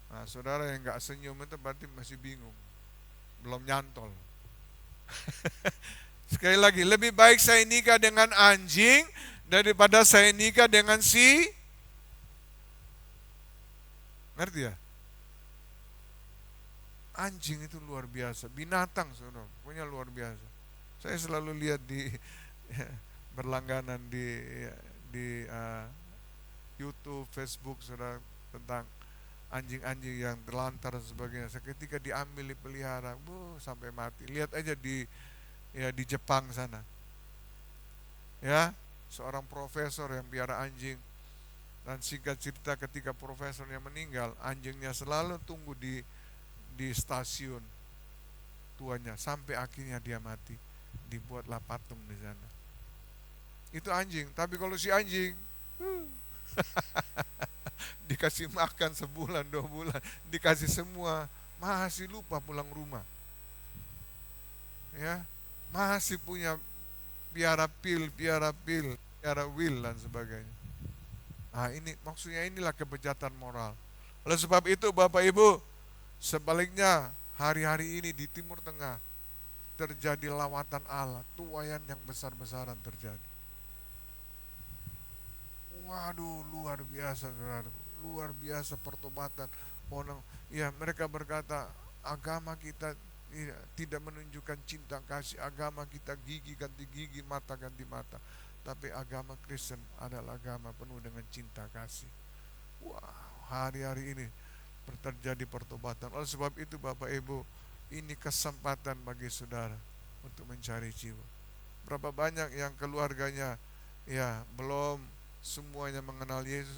Speaker 1: Nah, saudara yang gak senyum itu berarti masih bingung, belum nyantol. Sekali lagi, lebih baik saya nikah dengan anjing daripada saya nikah dengan si, ngerti ya? Anjing itu luar biasa, binatang, saudara, punya luar biasa. Saya selalu lihat di berlangganan di YouTube, Facebook, saudara, tentang anjing-anjing yang terlantar dan sebagainya. Seketika diambil, dipelihara, sampai mati. Lihat aja di Jepang sana. Ya, seorang profesor yang piara anjing. Dan singkat cerita, ketika profesornya meninggal, anjingnya selalu tunggu di stasiun tuanya sampai akhirnya dia mati. Dibuatlah patung di sana. Itu anjing. Tapi kalau si anjing dikasih makan sebulan 2 bulan, dikasih semua, masih lupa pulang rumah. Ya, masih punya piara will dan sebagainya. Nah, ini maksudnya, inilah kebejatan moral. Oleh sebab itu, Bapak Ibu, sebaliknya hari-hari ini di Timur Tengah terjadi lawatan Allah, tuaian yang besar-besaran terjadi. Waduh, luar biasa, saudara. Luar biasa pertobatan. Orang, ya, mereka berkata agama kita tidak menunjukkan cinta kasih. Agama kita gigi ganti gigi, mata ganti mata. Tapi agama Kristen adalah agama penuh dengan cinta kasih. Wow, hari-hari ini terjadi pertobatan. Oleh sebab itu, Bapak Ibu, ini kesempatan bagi saudara untuk mencari jiwa. Berapa banyak yang keluarganya ya belum semuanya mengenal Yesus?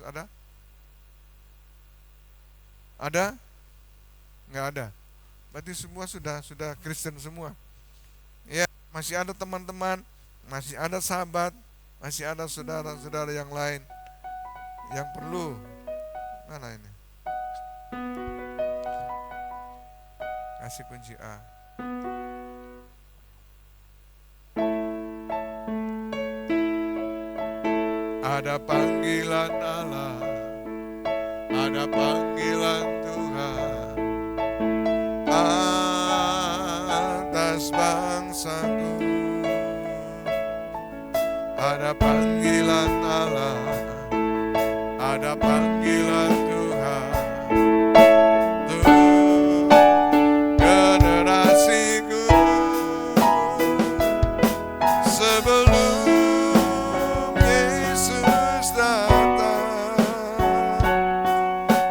Speaker 1: Ada? Nggak ada. Berarti semua sudah Kristen semua. Ya, masih ada teman-teman, masih ada sahabat, masih ada saudara-saudara yang lain yang perlu. Mana ini? Kasih kunci A. Ada panggilan Allah, ada panggilan Tuhan atas bangsaku. Ada panggilan Allah, ada panggilan Tuhan untuk generasiku. Sebelum Yesus datang,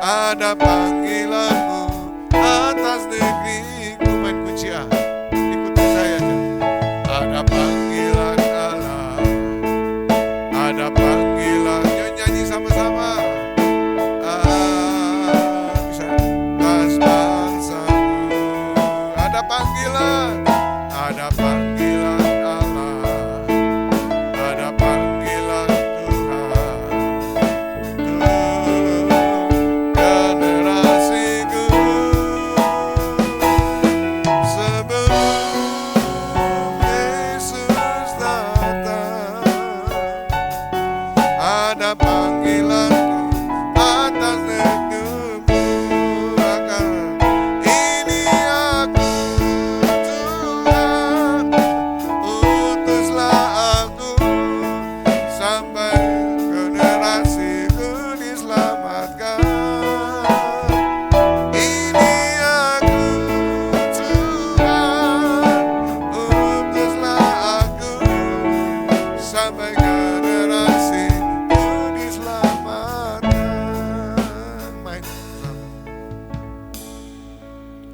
Speaker 1: ada panggilanmu atas negeriku. Main kunci A, ikuti saya aja. Ada panggilan Allah, ada panggilan. Yuk nyanyi sama-sama. Bisa. Atas bangsaku. Ada panggilan, ada panggilan Allah, ada panggilan Tuhan untuk generasiku. Sebelum Yesus datang, ada panggilanku atas hidupku. Ini aku Tuhan, utuslah aku sampai generasiku diselamatkan. Ini aku Tuhan, utuslah aku sampai generasiku diselamatkan. Main sama.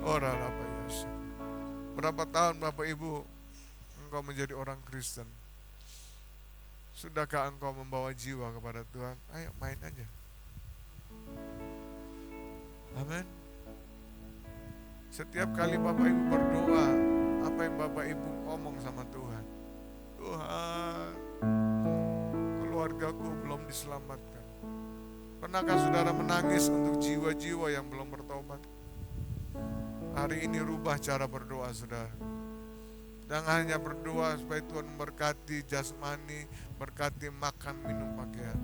Speaker 1: Orang apa ya? Berapa tahun Bapak Ibu engkau menjadi orang Kristen? Sudahkah engkau membawa jiwa kepada Tuhan? Ayo main aja. Amin. Setiap kali Bapak Ibu berdoa, apa yang Bapak Ibu ngomong sama Tuhan? Tuhan, keluargaku belum diselamatkan. Pernahkah saudara menangis untuk jiwa-jiwa yang belum bertobat? Hari ini rubah cara berdoa saudara. Jangan hanya berdoa supaya Tuhan memberkati jasmani, berkati makan, minum, pakaian.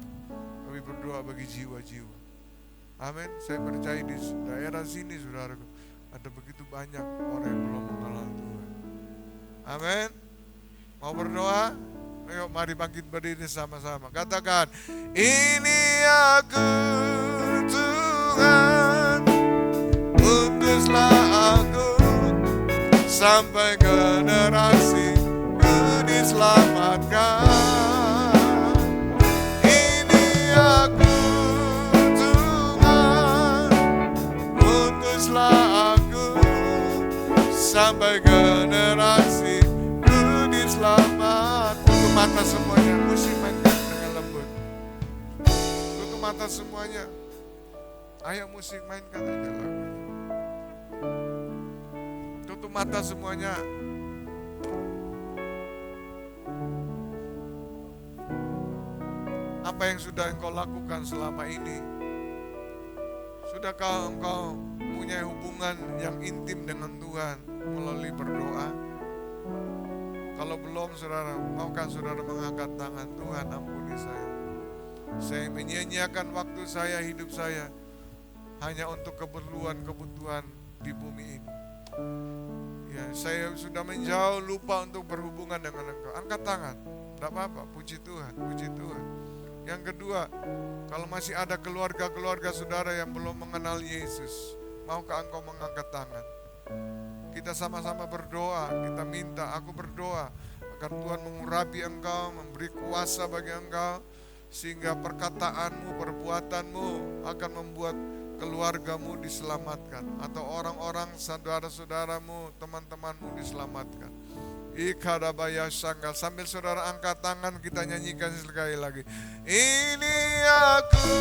Speaker 1: Tapi berdoa bagi jiwa-jiwa. Amin. Saya percaya di daerah sini saudaraku, ada begitu banyak orang yang belum mengenal Tuhan. Amin. Mau berdoa? Ayo mari bangkit berdiri sama-sama. Katakan, ini aku Tuhan, utuslah aku sampai generasiku diselamatkan. Ini aku Tuhan, utuslah aku sampai generasiku diselamatkan. Tutup mata semuanya, musik mainkan dengan lembut. Tutup mata semuanya. Ayo musik mainkan aja lagu. Tutup mata semuanya. Apa yang sudah engkau lakukan selama ini? Sudahkah engkau punya hubungan yang intim dengan Tuhan melalui berdoa? Kalau belum saudara, maukah saudara mengangkat tangan? Tuhan ampuni saya. Saya menyia-nyiakan waktu saya, hidup saya hanya untuk kebutuhan di bumi ini. Ya, saya sudah menjauh, lupa untuk berhubungan dengan engkau. Angkat tangan, tidak apa-apa, puji Tuhan, puji Tuhan. Yang kedua, kalau masih ada keluarga-keluarga saudara yang belum mengenal Yesus, maukah engkau mengangkat tangan? Kita sama-sama berdoa, kita minta, aku berdoa agar Tuhan mengurapi engkau, memberi kuasa bagi engkau, sehingga perkataanmu, perbuatanmu akan membuat keluargamu diselamatkan, atau orang-orang saudara-saudaramu, teman-temanmu diselamatkan. Ikadabaya sanggal. Sambil saudara angkat tangan, kita nyanyikan sekali lagi. Ini aku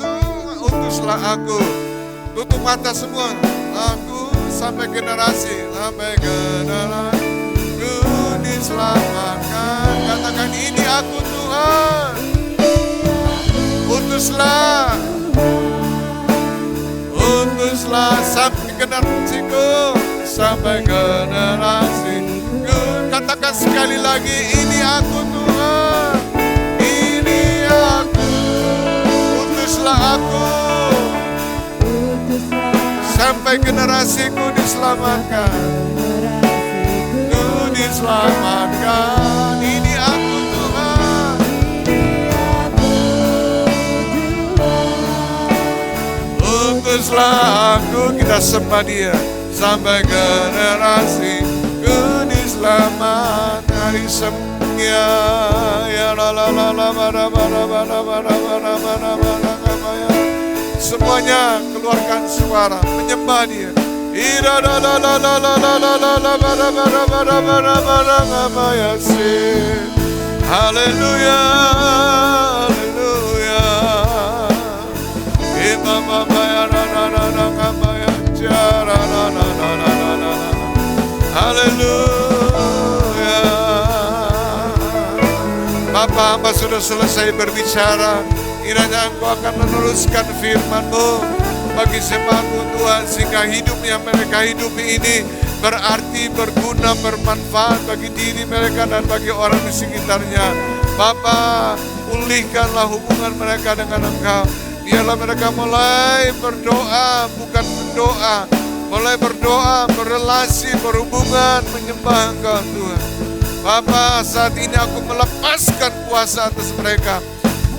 Speaker 1: Tuhan, utuslah aku. Tutup mata semua. Aku sampai generasi, sampai generasi diselamatkan. Katakan, ini aku Tuhan, utuslah sampai generasiku, sampai generasiku. Katakan sekali lagi, ini aku Tuhan, ini aku, utuslah aku, sampai generasiku diselamatkan, ku diselamatkan. Ini aku Tuhan, utuslah aku. Kita sembah Dia sampai generasiku diselamatkan. Hari semuanya, ya la la la la bara bara bara bara bara bara bara bara. Semuanya keluarkan suara menyembah Dia. Ira la la la la la la la la la bara bara bara bara bara bara sih. Haleluya, haleluya. Kita membayar la la la la membayar cara la la la la la. Haleluya. Bapa, hamba sudah selesai berbicara. Kiranya Engkau akan meneruskan firman-Mu bagi jemaat-Mu Tuhan, sehingga hidupnya mereka hidupi ini berarti, berguna, bermanfaat bagi diri mereka dan bagi orang di sekitarnya. Bapa, pulihkanlah hubungan mereka dengan Engkau. Biarlah mereka mulai berdoa, bukan berdoa, mulai berdoa, berrelasi, berhubungan, menyembah Engkau Tuhan. Bapa, saat ini aku melepaskan kuasa atas mereka.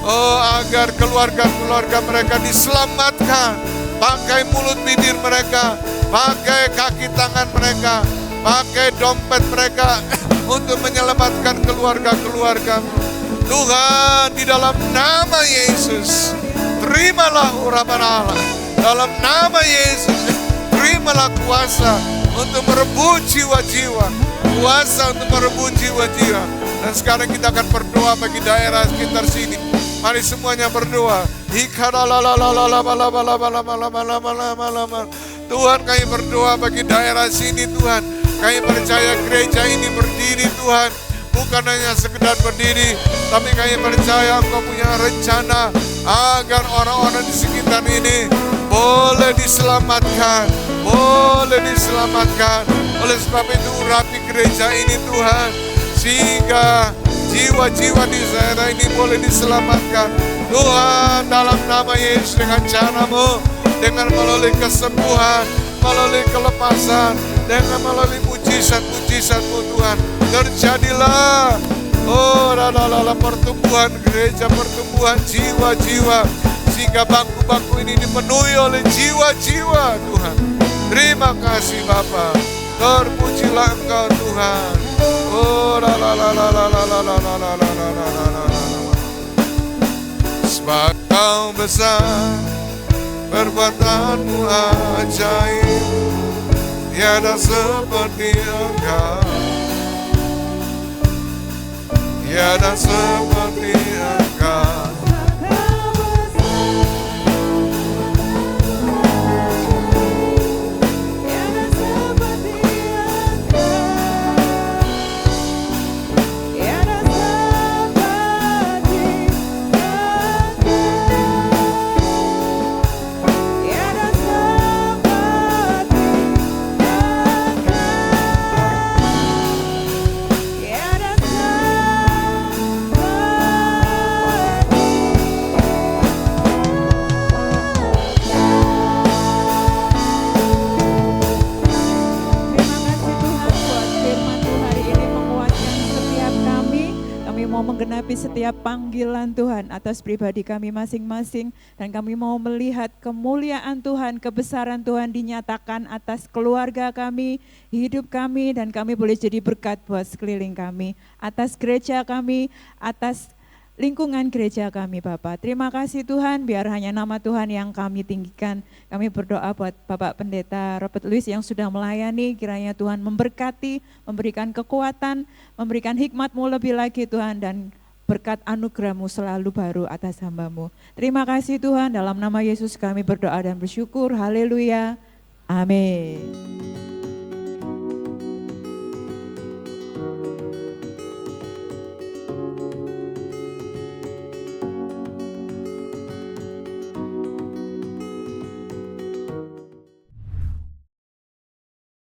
Speaker 1: Oh, agar keluarga-keluarga mereka diselamatkan. Pakai mulut bibir mereka, pakai kaki tangan mereka, pakai dompet mereka untuk menyelamatkan keluarga-keluarga. Tuhan, di dalam nama Yesus, terimalah urapan Allah. Dalam nama Yesus, terimalah kuasa untuk merebut jiwa-jiwa, kuasa untuk merebut jiwa-jiwa. Dan sekarang kita akan berdoa bagi daerah sekitar sini. Mari semuanya berdoa. Tuhan, kami berdoa bagi daerah sini Tuhan. Kami percaya gereja ini berdiri Tuhan, bukan hanya sekedar berdiri, tapi kami percaya Engkau punya rencana agar orang-orang di sekitar ini boleh diselamatkan, boleh diselamatkan. Oleh sebab itu urapi gereja ini Tuhan, sehingga jiwa-jiwa di daerah ini boleh diselamatkan. Tuhan, dalam nama Yesus, dengan cara-Mu, dengan melalui kesembuhan, melalui kelepasan, dengan melalui mujizat-mujizat-Mu Tuhan, terjadilah pertumbuhan gereja, pertumbuhan jiwa-jiwa, sehingga bangku-bangku ini dipenuhi oleh jiwa-jiwa Tuhan. Terima kasih Bapa, terpujilah Engkau Tuhan. Sebab Kau besar, perbuatan-Mu ajaib, tiada seperti Engkau, tiada seperti Engkau.
Speaker 2: Menggenapi setiap panggilan Tuhan atas pribadi kami masing-masing, dan kami mau melihat kemuliaan Tuhan, kebesaran Tuhan dinyatakan atas keluarga kami, hidup kami, dan kami boleh jadi berkat buat sekeliling kami, atas gereja kami, atas lingkungan gereja kami Bapak. Terima kasih Tuhan, biar hanya nama Tuhan yang kami tinggikan. Kami berdoa buat Bapak Pendeta Robert Louis yang sudah melayani, kiranya Tuhan memberkati, memberikan kekuatan, memberikan hikmat-Mu lebih lagi Tuhan, dan berkat anugerah-Mu selalu baru atas hamba-Mu. Terima kasih Tuhan, dalam nama Yesus kami berdoa dan bersyukur. Haleluya. Amin.